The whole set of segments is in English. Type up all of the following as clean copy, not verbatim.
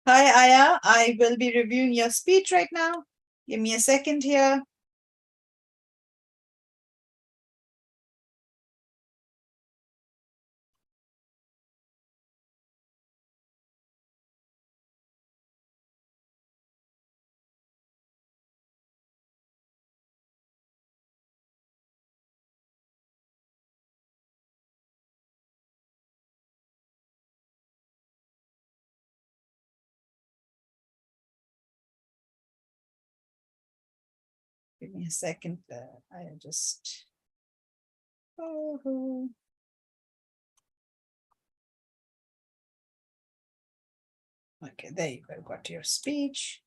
Hi, Aya. I will be reviewing your speech right now. Give me a second here. Give me a second. I just. Oh, okay, there you go. Got your speech.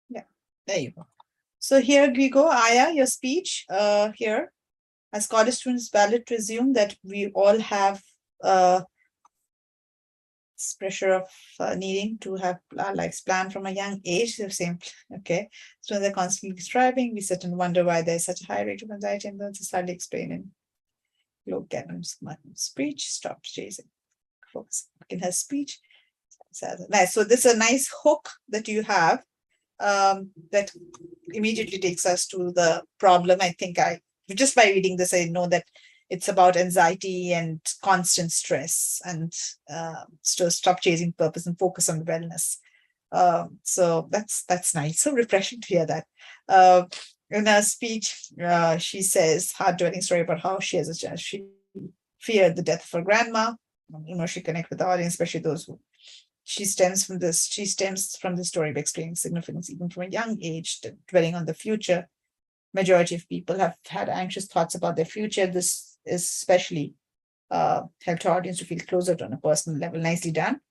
Yeah, there you go. So here we go, Aya, your speech here. As college students, valid to assume that we all have this pressure of needing to have our lives planned from a young age. The same, okay. So they're constantly striving. We sit and wonder why there's such a high rate of anxiety, and that's sadly explained in Low Cannon's speech. Stop chasing, focus in her speech. Nice. So this is a nice hook that you have that immediately takes us to the problem. I think just by reading this, I know that it's about anxiety and constant stress and stop chasing purpose and focus on wellness. So that's nice. So refreshing to hear that. In her speech, she says heart-dwelling story about how she as a child she feared the death of her grandma. She connect with the audience, especially those who she stems from the story of explaining significance even from a young age, dwelling on the future. Majority of people have had anxious thoughts about their future. This is especially helped her audience to feel closer to on a personal level. Nicely done.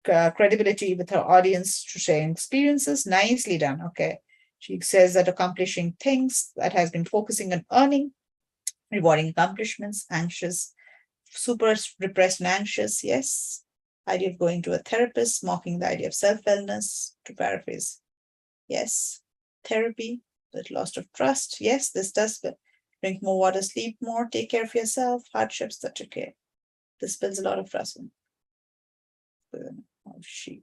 Credibility with her audience to sharing experiences. Nicely done. Okay. She says that accomplishing things that has been focusing on earning, rewarding accomplishments, anxious, super repressed and anxious. Yes. Idea of going to a therapist, mocking the idea of self-wellness, to paraphrase. Yes. Therapy, but loss of trust. Yes, this does drink more water, sleep more, take care of yourself, hardships, that's okay. This builds a lot of trust. She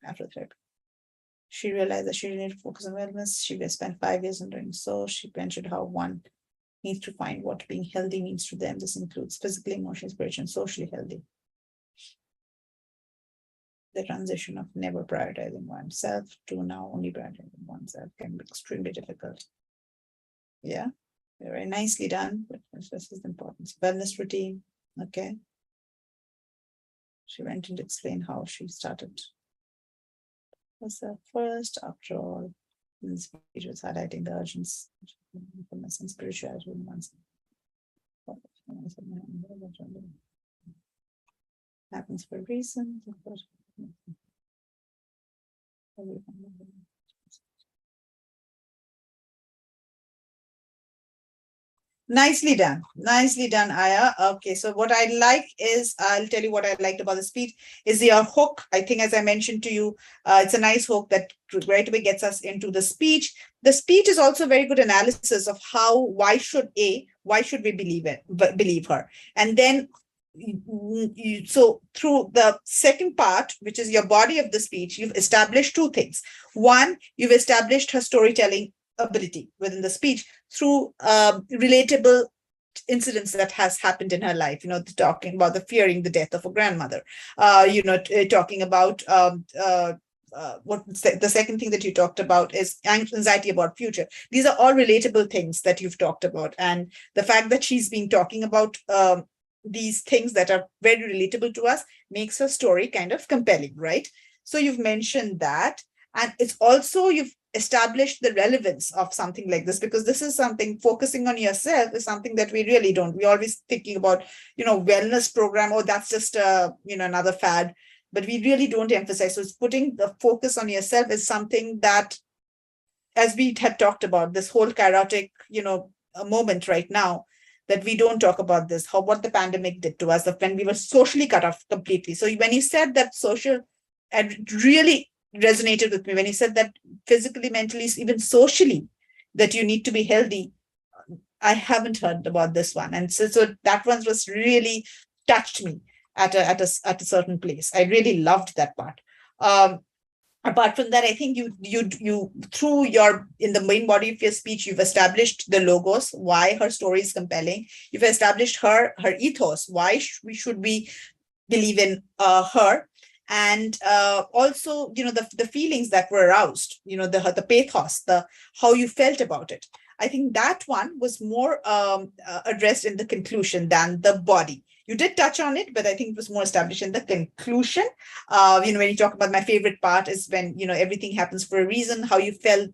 after therapy. She realized that she needed to focus on wellness. She spent 5 years in doing so. She mentioned how one needs to find what being healthy means to them. This includes physically, emotionally, spiritually, and socially healthy. The transition of never prioritizing oneself to now only prioritizing oneself can be extremely difficult. Yeah, very nicely done, but this is the importance. Wellness routine, okay. She went and explained how she started herself first. After all, this speech was highlighting the urgency from spirituality in oneself. Happens for a reason. Nicely done. Nicely done, Aya. Okay, so what I like is, I'll tell you what I liked about the speech is your hook. I think, as I mentioned to you, it's a nice hook that right away gets us into the speech. The speech is also very good analysis of why should we believe her? And then, so through the second part, which is your body of the speech, you've established two things. One, you've established her storytelling ability within the speech through relatable incidents that has happened in her life, talking about the fearing the death of a grandmother, talking about what the second thing that you talked about is anxiety about future. These are all relatable things that you've talked about, and the fact that she's been talking about these things that are very relatable to us makes her story kind of compelling, right? So you've mentioned that, and it's also you've established the relevance of something like this, because this is something, focusing on yourself is something that we really don't. We're always thinking about, wellness program, or that's just another fad, but we really don't emphasize. So it's putting the focus on yourself is something that, as we had talked about, this whole chaotic, moment right now, that we don't talk about this, what the pandemic did to us, when we were socially cut off completely. So when you said that social, and really resonated with me when you said that physically, mentally, even socially, that you need to be healthy. I haven't heard about this one. And so that one was really touched me at a certain place. I really loved that part. Apart from that, I think you through your in the main body of your speech, you've established the logos, why her story is compelling. You've established her ethos, why we should be believe in her, and also the feelings that were aroused, the pathos, the how you felt about it. I think that one was more addressed in the conclusion than the body. You did touch on it, but I think it was more established in the conclusion. When you talk about, my favorite part is when everything happens for a reason, how you felt,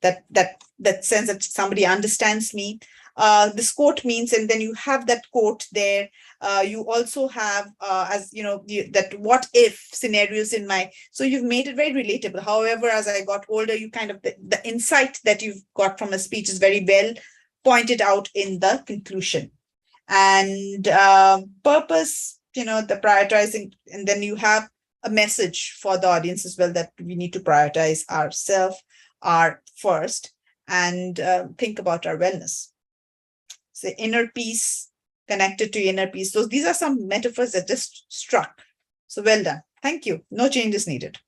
that sense that somebody understands me. This quote means, and then you have that quote there. You also have, that what if scenarios in my, so you've made it very relatable. However, as I got older, you kind of, the insight that you've got from a speech is very well pointed out in the conclusion. And purpose, the prioritizing, and then you have a message for the audience as well, that we need to prioritize ourselves, our first, and think about our wellness. So inner peace, connected to inner peace. So these are some metaphors that just struck. So well done. Thank you. No changes needed.